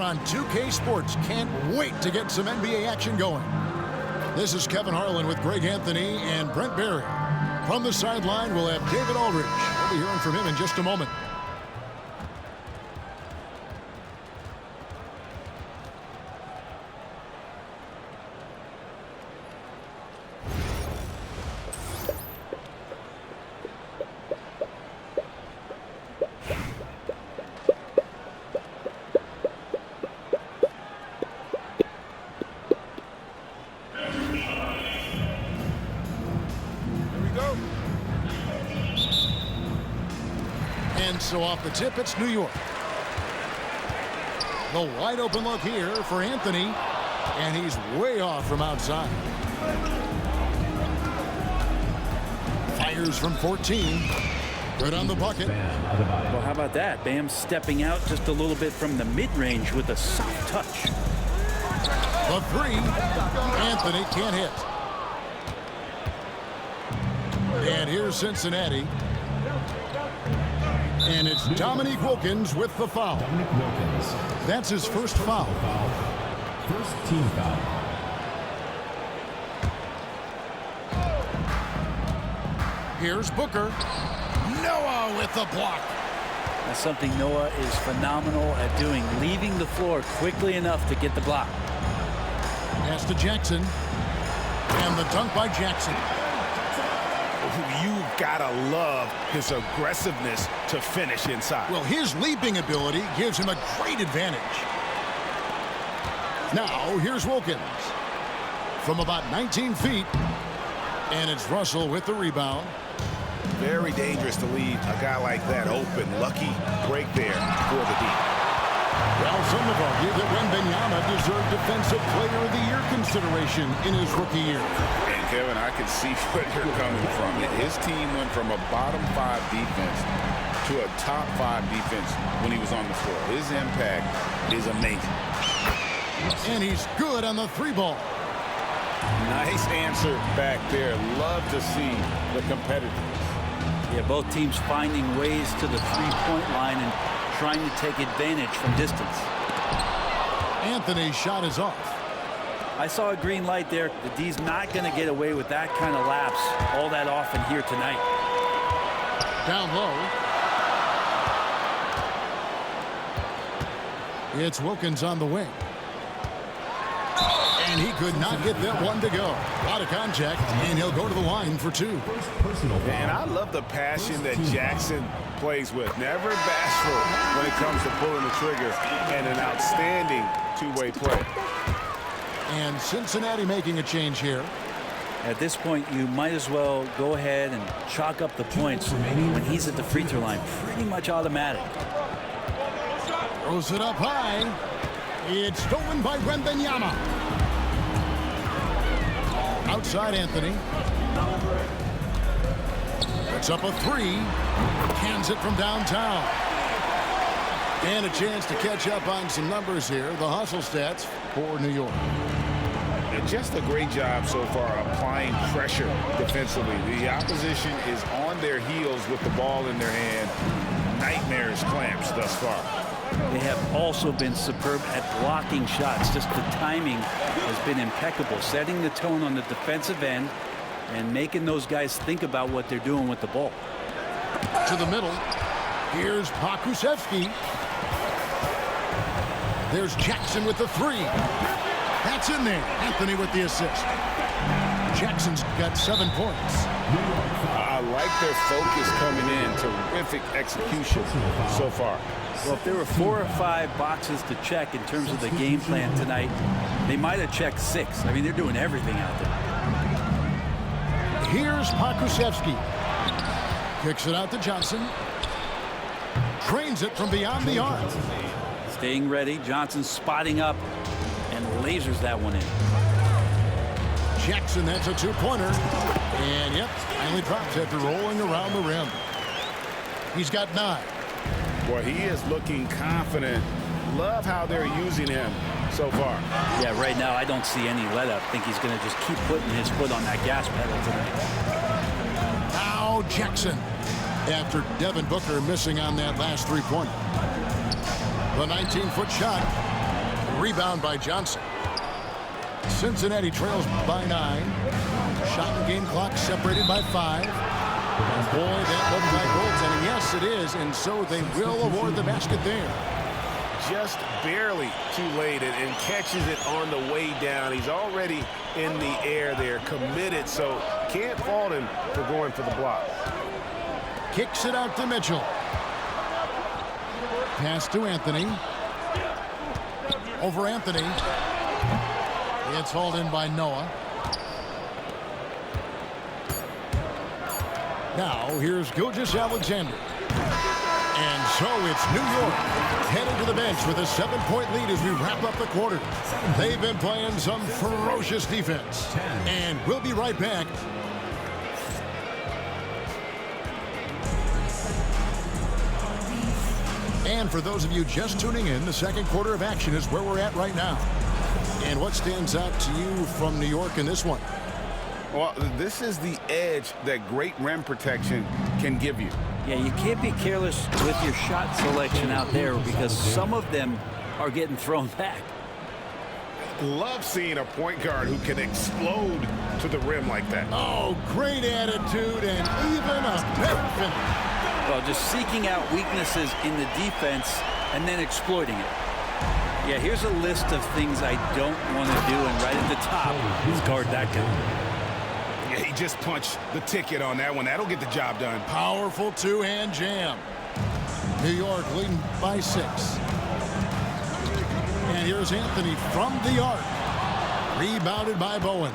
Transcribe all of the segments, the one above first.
On 2K Sports, can't wait to get some NBA action going. This is Kevin Harlan with Greg Anthony and Brent Barry. From the sideline, we'll have David Aldridge. We'll be hearing from him in just a moment. So off the tip, it's New York. The wide open look here for Anthony, and he's way off from outside. Fires from 14. Good on the bucket. Well, how about that? Bam stepping out just a little bit from the mid-range with a soft touch. The three. Anthony can't hit. And here's Cincinnati. And it's Dominique Wilkins with the foul. That's his first foul. First team foul. Here's Booker. Noah with the block. That's something Noah is phenomenal at doing, leaving the floor quickly enough to get the block. Pass to Jackson. And the dunk by Jackson. You gotta love his aggressiveness to finish inside. Well, his leaping ability gives him a great advantage. Now, here's Wilkins from about 19 feet. And it's Russell with the rebound. Very dangerous to leave a guy like that open. Lucky break there for the deep. Well, some have argued that Wembanyama deserved Defensive Player of the Year consideration in his rookie year. And Kevin, I can see where you're coming from. His team went from a bottom 5 defense to a top 5 defense when he was on the floor. His impact is amazing. And he's good on the 3-ball. Nice answer back there. Love to see the competitiveness. Yeah, both teams finding ways to the three-point line and trying to take advantage from distance. Anthony's shot is off. I saw a green light there. The D's not going to get away with that kind of lapse all that often here tonight. Down low. It's Wilkins on the wing. And he could not get that one to go. A lot of contact, and he'll go to the line for 2. And I love the passion that Jackson plays with. Never bashful when it comes to pulling the trigger, and an outstanding two-way play. And Cincinnati making a change here. At this point, you might as well go ahead and chalk up the points when he's at the free throw line. Pretty much automatic. Throws it up high. It's stolen by Wembanyama. Outside Anthony. It's up a 3. Cans it from downtown. And a chance to catch up on some numbers here. The hustle stats for New York. And just a great job so far applying pressure defensively. The opposition is on their heels with the ball in their hand. Nightmares clamps thus far. They have also been superb at blocking shots. Just the timing has been impeccable, setting the tone on the defensive end and making those guys think about what they're doing with the ball. To the middle. Here's Pokusevski. There's Jackson with the 3. That's in there. Anthony with the assist. Jackson's got 7 points. I like their focus coming in. Terrific execution so far. Well, if there were 4 or 5 boxes to check in terms of the game plan tonight, they might have checked 6. I mean, they're doing everything out there. Here's Pokusevski. Kicks it out to Johnson. Drains it from beyond the arc. Staying ready. Johnson spotting up and lasers that one in. Jackson, that's a 2-pointer. And, yep, finally drops after rolling around the rim. He's got 9. Boy, he is looking confident. Love how they're using him so far. Yeah, right now I don't see any let up. I think he's going to just keep putting his foot on that gas pedal tonight. Now Jackson, after Devin Booker missing on that last 3-pointer. The 19-foot shot Rebound by Johnson. Cincinnati trails by 9. Shot and game clock separated by 5. Boy, that looked like goaltending. Yes, it is, and so they will award the basket there. Just barely too late and catches it on the way down. He's already in the air there, committed, so can't fault him for going for the block. Kicks it out to Mitchell. Pass to Anthony. Over Anthony. It's hauled in by Noah. Now here's Gilgeous-Alexander. And so it's New York headed to the bench with a 7-point lead as we wrap up the quarter. They've been playing some ferocious defense. And we'll be right back. And for those of you just tuning in, the second quarter of action is where we're at right now. And what stands out to you from New York in this one? Well, this is the edge that great rim protection can give you. Yeah, you can't be careless with your shot selection out there because some of them are getting thrown back. Love seeing a point guard who can explode to the rim like that. Oh, great attitude and even a better finish. Well, just seeking out weaknesses in the defense and then exploiting it. Yeah, here's a list of things I don't want to do, and right at the top is guard that guy. Yeah, he just punched the ticket on that one. That'll get the job done. Powerful two-hand jam. New York leading by 6. And here's Anthony from the arc. Rebounded by Bowen.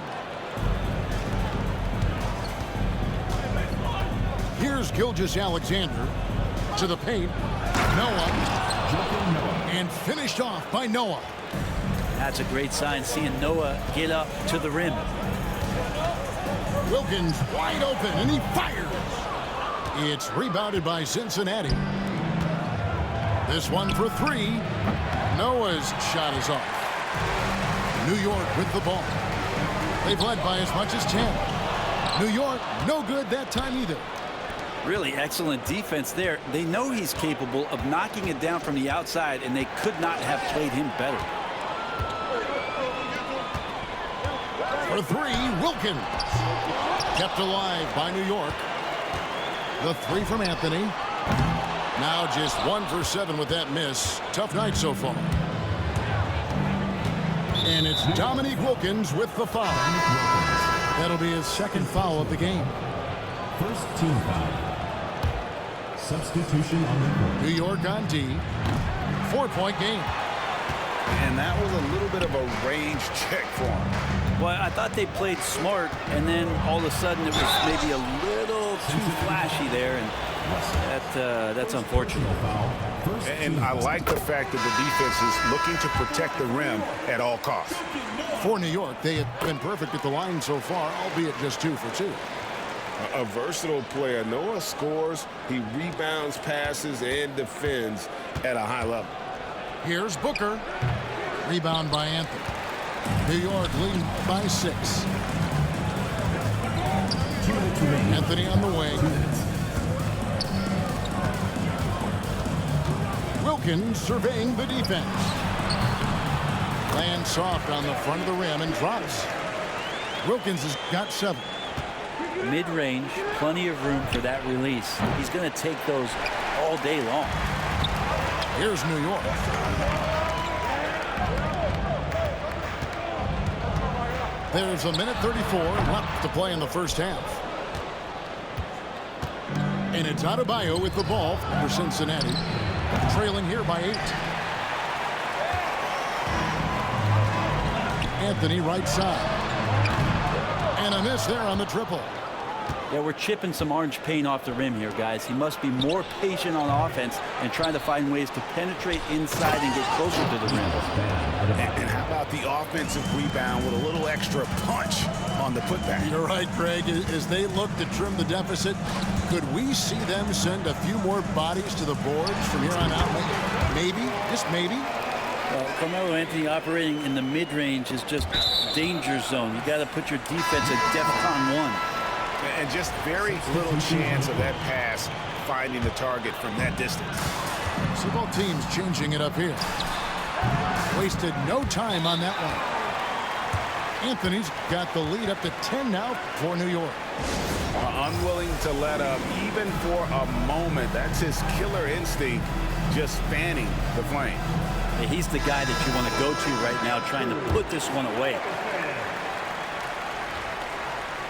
Here's Gilgeous-Alexander to the paint. Noah. And finished off by Noah. That's a great sign, seeing Noah get up to the rim. Wilkins wide open, and he fires. It's rebounded by Cincinnati. This one for 3. Noah's shot is off. New York with the ball. They've led by as much as 10. New York, no good that time either. Really excellent defense there. They know he's capable of knocking it down from the outside, and they could not have played him better. For 3, Wilkins. Kept alive by New York. The 3 from Anthony. Now just 1 for 7 with that miss. Tough night so far. And it's Dominique Wilkins with the foul. That'll be his second foul of the game. First team foul. Substitution on the court. New York on D. 4-point game. And that was a little bit of a range check for him. Well, I thought they played smart, and then all of a sudden it was maybe a little too flashy there, and that's unfortunate. And I like the fact that the defense is looking to protect the rim at all costs. For New York, they have been perfect at the line so far, albeit just 2 for 2. A versatile player. Noah scores, he rebounds, passes, and defends at a high level. Here's Booker. Rebound by Anthony. New York leading by 6. Anthony on the way. Wilkins surveying the defense. Lands soft on the front of the rim and drops. Wilkins has got 7. Mid-range, plenty of room for that release. He's going to take those all day long. Here's New York. There's 1:34 left to play in the first half. And it's Adebayo with the ball for Cincinnati. Trailing here by 8. Anthony right side. And a miss there on the triple. Yeah, we're chipping some orange paint off the rim here, guys. He must be more patient on offense and trying to find ways to penetrate inside and get closer to the rim. And how about the offensive rebound with a little extra punch on the putback? You're right, Greg. As they look to trim the deficit, could we see them send a few more bodies to the boards from here on out? Maybe, just maybe. Carmelo Anthony operating in the mid-range is just danger zone. You got to put your defense at DEFCON 1. And just very little chance of that pass finding the target from that distance. So both teams changing it up here. Wasted no time on that one. Anthony's got the lead up to 10 now for New York. Unwilling to let up even for a moment. That's his killer instinct, just fanning the flame. Yeah, he's the guy that you want to go to right now, trying to put this one away.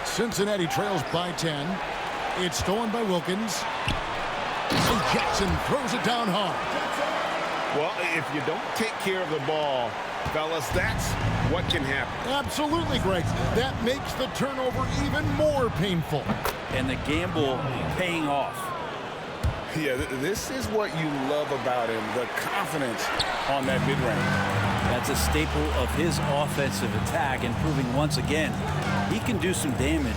Cincinnati trails by 10. It's stolen by Wilkins. And Jackson throws it down hard. Well, if you don't take care of the ball, fellas, that's what can happen. Absolutely, Greg. That makes the turnover even more painful. And the gamble paying off. Yeah, this is what you love about him, the confidence on that mid-range. That's a staple of his offensive attack, and proving once again he can do some damage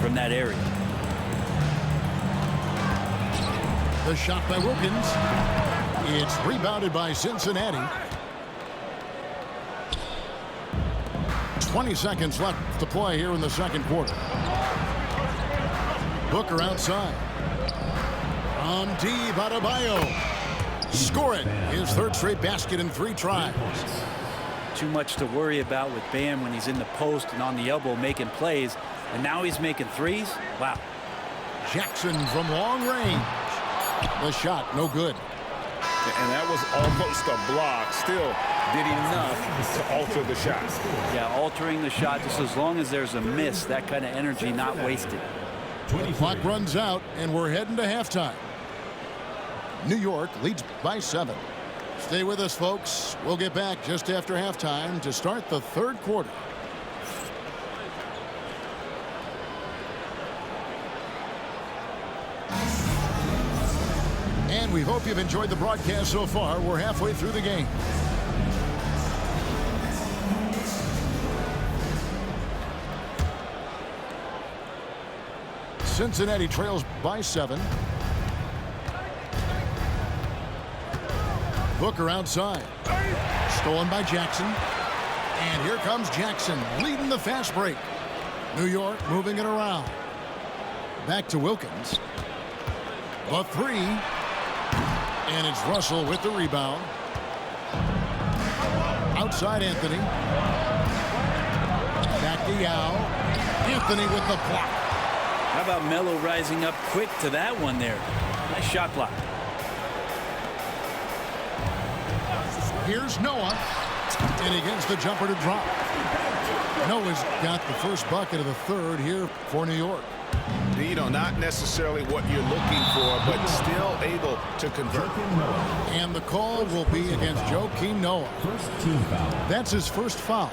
from that area. The shot by Wilkins. It's rebounded by Cincinnati. 20 seconds left to play here in the second quarter. Booker outside. From deep, Adebayo. Score it. His third straight basket in 3 tries. Too much to worry about with Bam when he's in the post and on the elbow making plays. And now he's making threes? Wow. Jackson from long range. The shot, no good. And that was almost a block. Still did enough to alter the shot. Yeah, altering the shot just as long as there's a miss. That kind of energy not wasted. The clock runs out, and we're heading to halftime. New York leads by 7. Stay with us, folks. We'll get back just after halftime to start the third quarter. And we hope you've enjoyed the broadcast so far. We're halfway through the game. Cincinnati trails by 7. Booker outside. Stolen by Jackson. And here comes Jackson leading the fast break. New York moving it around. Back to Wilkins. The 3. And it's Russell with the rebound. Outside Anthony. Back to Yao. Anthony with the block. How about Melo rising up quick to that one there? Nice shot block. Here's Noah. And he gets the jumper to drop. Noah's got the first bucket of the third here for New York. You know, not necessarily what you're looking for, but still able to convert. And the call will be against Joakim Noah. First team foul. That's his first foul.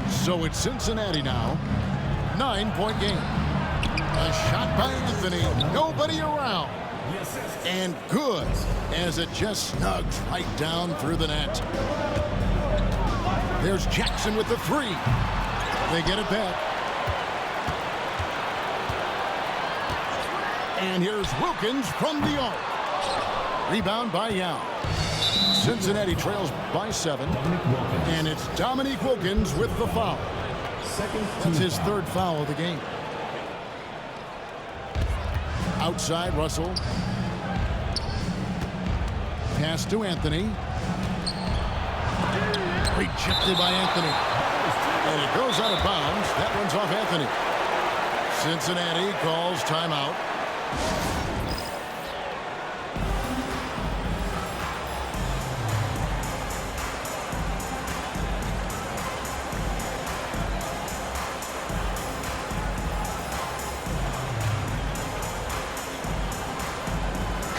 So it's Cincinnati now. 9-point game. A shot by Anthony. Nobody around. And good as it just snugs right down through the net. There's Jackson with the 3. They get it back. And here's Wilkins from the arc. Rebound by Yao. Cincinnati trails by 7. And it's Dominique Wilkins with the foul. That's his third foul of the game. Outside Russell. Pass to Anthony. Rejected by Anthony. And it goes out of bounds. That one's off Anthony. Cincinnati calls timeout.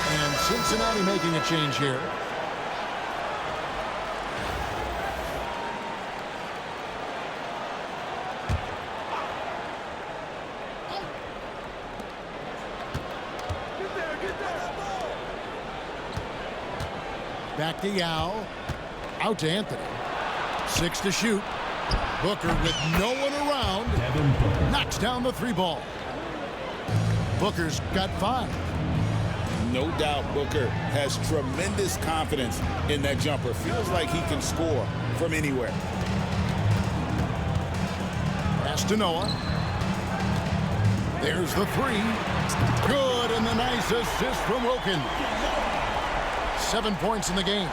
And Cincinnati making a change here. Back to Yao. Out to Anthony. 6 to shoot. Booker with no one around. Knocks down the 3 ball. Booker's got 5. No doubt Booker has tremendous confidence in that jumper. Feels like he can score from anywhere. Pass to Noah. There's the 3. Good, and the nice assist from Wilkins. 7 points in the game.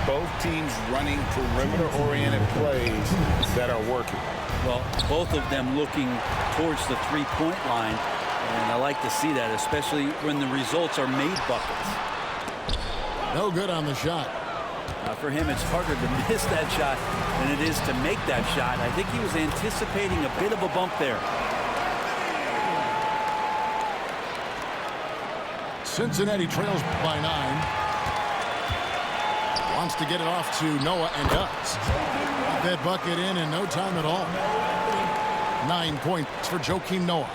Both teams running perimeter-oriented plays that are working. Well, both of them looking towards the three-point line, and I like to see that, especially when the results are made buckets. No good on the shot. For him, it's harder to miss that shot than it is to make that shot. I think he was anticipating a bit of a bump there. Cincinnati trails by 9. Wants to get it off to Noah and does. Got that bucket in no time at all. 9 points for Joakim Noah.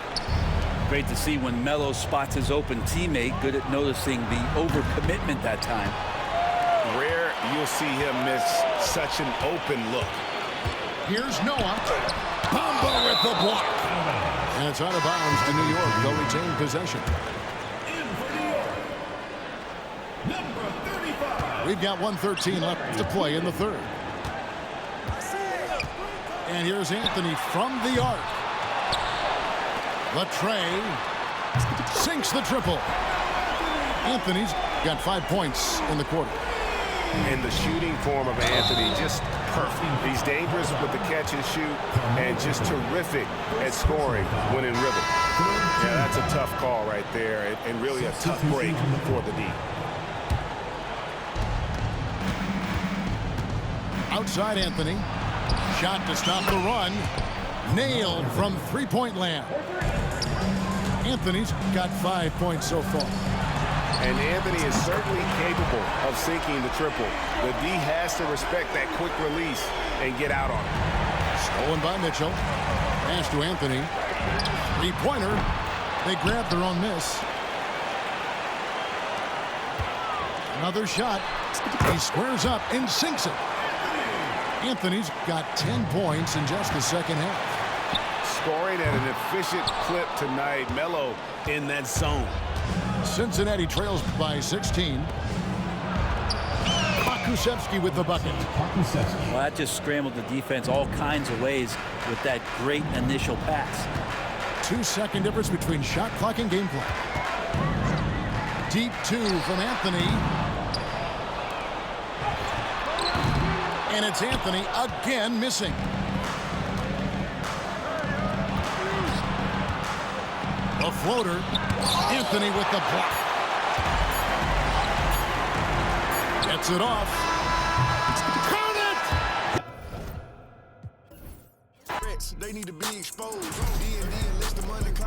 Great to see when Melo spots his open teammate. Good at noticing the overcommitment that time. Rare you'll see him miss such an open look. Here's Noah. Bamba with the block. And it's out of bounds to New York. They'll retain possession. We've got 1:13 left to play in the third. And here's Anthony from the arc. Latrey sinks the triple. Anthony's got 5 points in the quarter. And the shooting form of Anthony, just perfect. He's dangerous with the catch and shoot and just terrific at scoring when in rhythm. Yeah, that's a tough call right there and really a tough break for the D. Outside Anthony. Shot to stop the run. Nailed from three-point land. Anthony's got 5 points so far. And Anthony is certainly capable of sinking the triple. The D has to respect that quick release and get out on it. Stolen by Mitchell. Pass to Anthony. Three-pointer. They grab their own miss. Another shot. He squares up and sinks it. Anthony's got 10 points in just the second half. Scoring at an efficient clip tonight. Melo in that zone. Cincinnati trails by 16. Pokusevski with the bucket. Well, that just scrambled the defense all kinds of ways with that great initial pass. 2-second difference between shot clock and game clock. Deep two from Anthony. And it's Anthony again missing. The floater. Anthony with the block. Gets it off. Count it! They need to be exposed. D&D and list the money call.